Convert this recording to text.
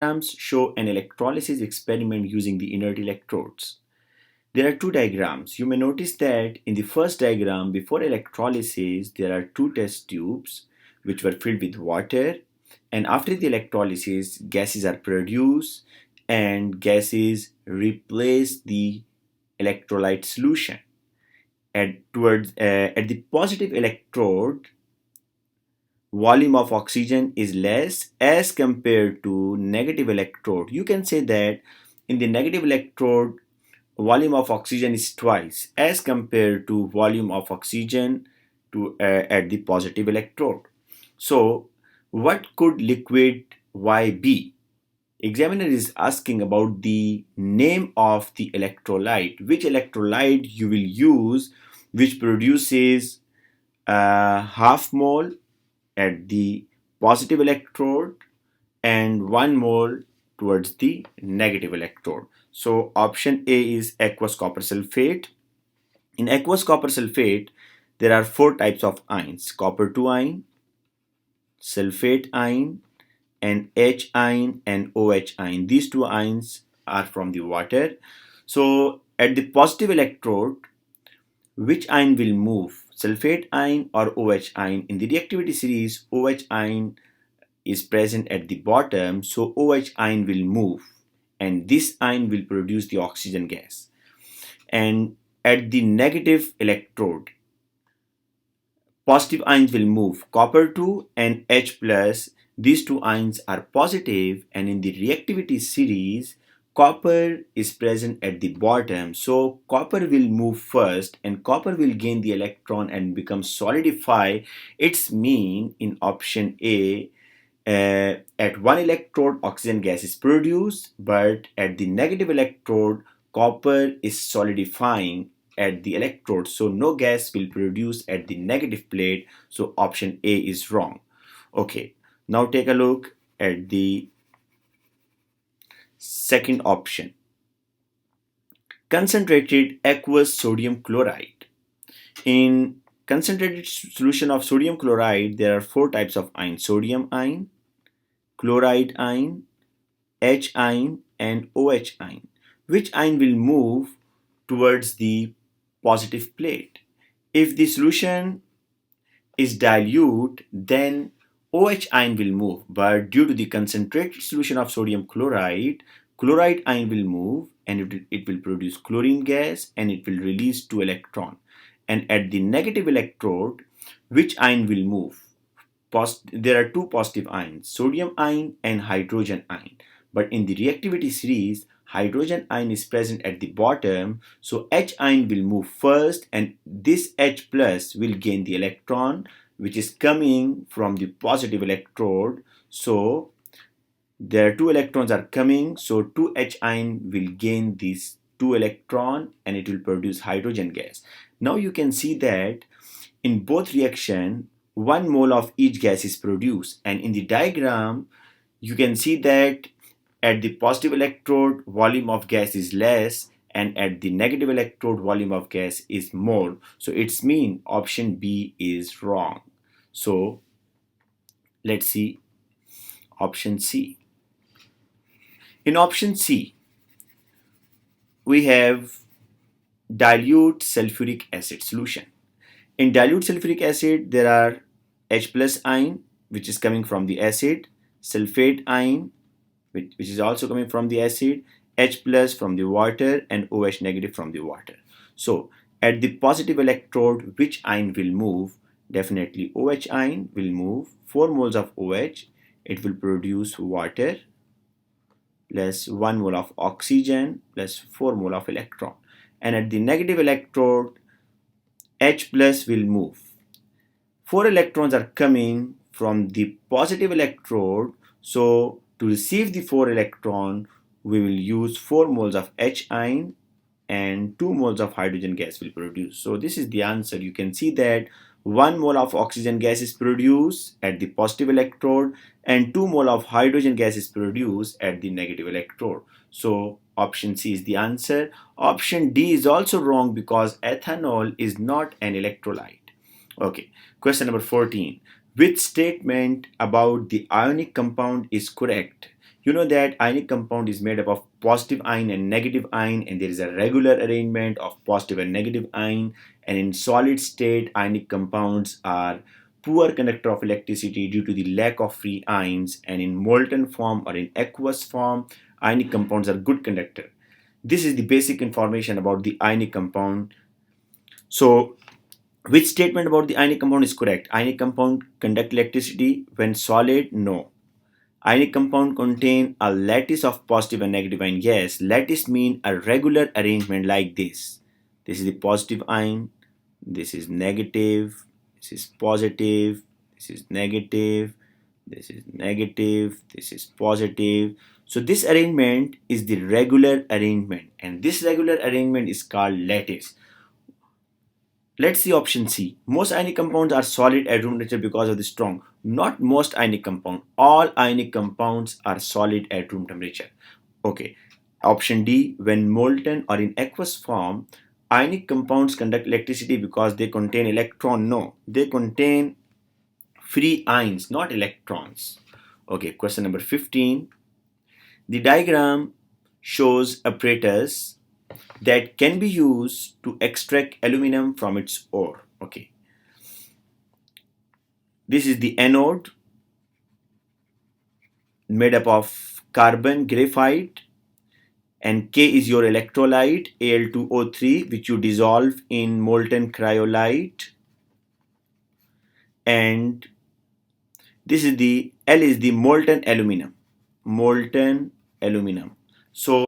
Diagrams show an electrolysis experiment using the inert electrodes. There are two diagrams. You may notice that in the first diagram, before electrolysis, there are two test tubes which were filled with water, and after the electrolysis, gases are produced and gases replace the electrolyte solution. At the positive electrode, volume of oxygen is less as compared to negative electrode. You can say that in the negative electrode, volume of oxygen is twice as compared to volume of oxygen at the positive electrode. So what could liquid Y be? Examiner is asking about the name of the electrolyte, which electrolyte you will use, which produces half mole at the positive electrode and 1 mole towards the negative electrode. So option A is aqueous copper sulfate. In aqueous copper sulfate, there are four types of ions: copper 2 ion, sulfate ion, and H ion and OH ion. These two ions are from the water. So at the positive electrode, which ion will move, sulfate ion or OH ion? In the reactivity series, OH ion is present at the bottom, so OH ion will move, and this ion will produce the oxygen gas. And at the negative electrode, positive ions will move, copper 2 and H plus. These two ions are positive, and in the reactivity series, copper is present at the bottom, so copper will move first and copper will gain the electron and become solidify. Its mean in option A, at one electrode oxygen gas is produced, but at the negative electrode copper is solidifying at the electrode, so no gas will produce at the negative plate, so option A is wrong. Okay, now take a look at the second option: concentrated aqueous sodium chloride. In concentrated solution of sodium chloride, there are four types of ion: sodium ion, chloride ion, H ion, and OH ion. Which ion will move towards the positive plate? If the solution is dilute, then OH ion will move, but due to the concentrated solution of sodium chloride, chloride ion will move and it will produce chlorine gas and it will release two electrons. And at the negative electrode, which ion will move? There are two positive ions, sodium ion and hydrogen ion. But in the reactivity series, hydrogen ion is present at the bottom, so H ion will move first, and this H plus will gain the electron which is coming from the positive electrode. So there are two electrons are coming, so 2H ion will gain these two electron and it will produce hydrogen gas. Now you can see that in both reaction 1 mole of each gas is produced, and in the diagram you can see that at the positive electrode volume of gas is less and at the negative electrode volume of gas is more, so its mean option B is wrong. So let's see option C. In option C, we have dilute sulfuric acid solution. In dilute sulfuric acid, there are H plus ion, which is coming from the acid, sulfate ion, which is also coming from the acid, H plus from the water, and OH negative from the water. So at the positive electrode, which ion will move? Definitely OH ion will move. 4 moles of OH, it will produce water plus 1 mole of oxygen plus 4 mole of electron. And at the negative electrode, H plus will move. 4 electrons are coming from the positive electrode, so to receive the 4 electron, we will use 4 moles of H ion and 2 moles of hydrogen gas will produce. So this is the answer. You can see that 1 mole of oxygen gas is produced at the positive electrode and 2 mole of hydrogen gas is produced at the negative electrode. So option C is the answer. Option D is also wrong because ethanol is not an electrolyte. Okay, question number 14. Which statement about the ionic compound is correct? You know that ionic compound is made up of positive ion and negative ion, and there is a regular arrangement of positive and negative ion. And in solid state, ionic compounds are poor conductor of electricity due to the lack of free ions, and in molten form or in aqueous form, ionic compounds are good conductor. This is the basic information about the ionic compound. So, which statement about the ionic compound is correct? Ionic compound conduct electricity when solid? No. Ionic compound contain a lattice of positive and negative ion. Yes, lattice mean a regular arrangement like this. This is the positive ion, this is negative, this is positive, this is negative, this is negative, this is positive. So this arrangement is the regular arrangement, and this regular arrangement is called lattice. Let's see option C. Most ionic compounds are solid at room temperature because of the strong. Not most ionic compound. All ionic compounds are solid at room temperature. Okay. Option D. When molten or in aqueous form, ionic compounds conduct electricity because they contain electron. No, they contain free ions, not electrons. Okay. Question number 15. The diagram shows apparatus that can be used to extract aluminum from its ore. Okay, this is the anode made up of carbon graphite, and K is your electrolyte Al2O3, which you dissolve in molten cryolite, and this is the L is the molten aluminum. So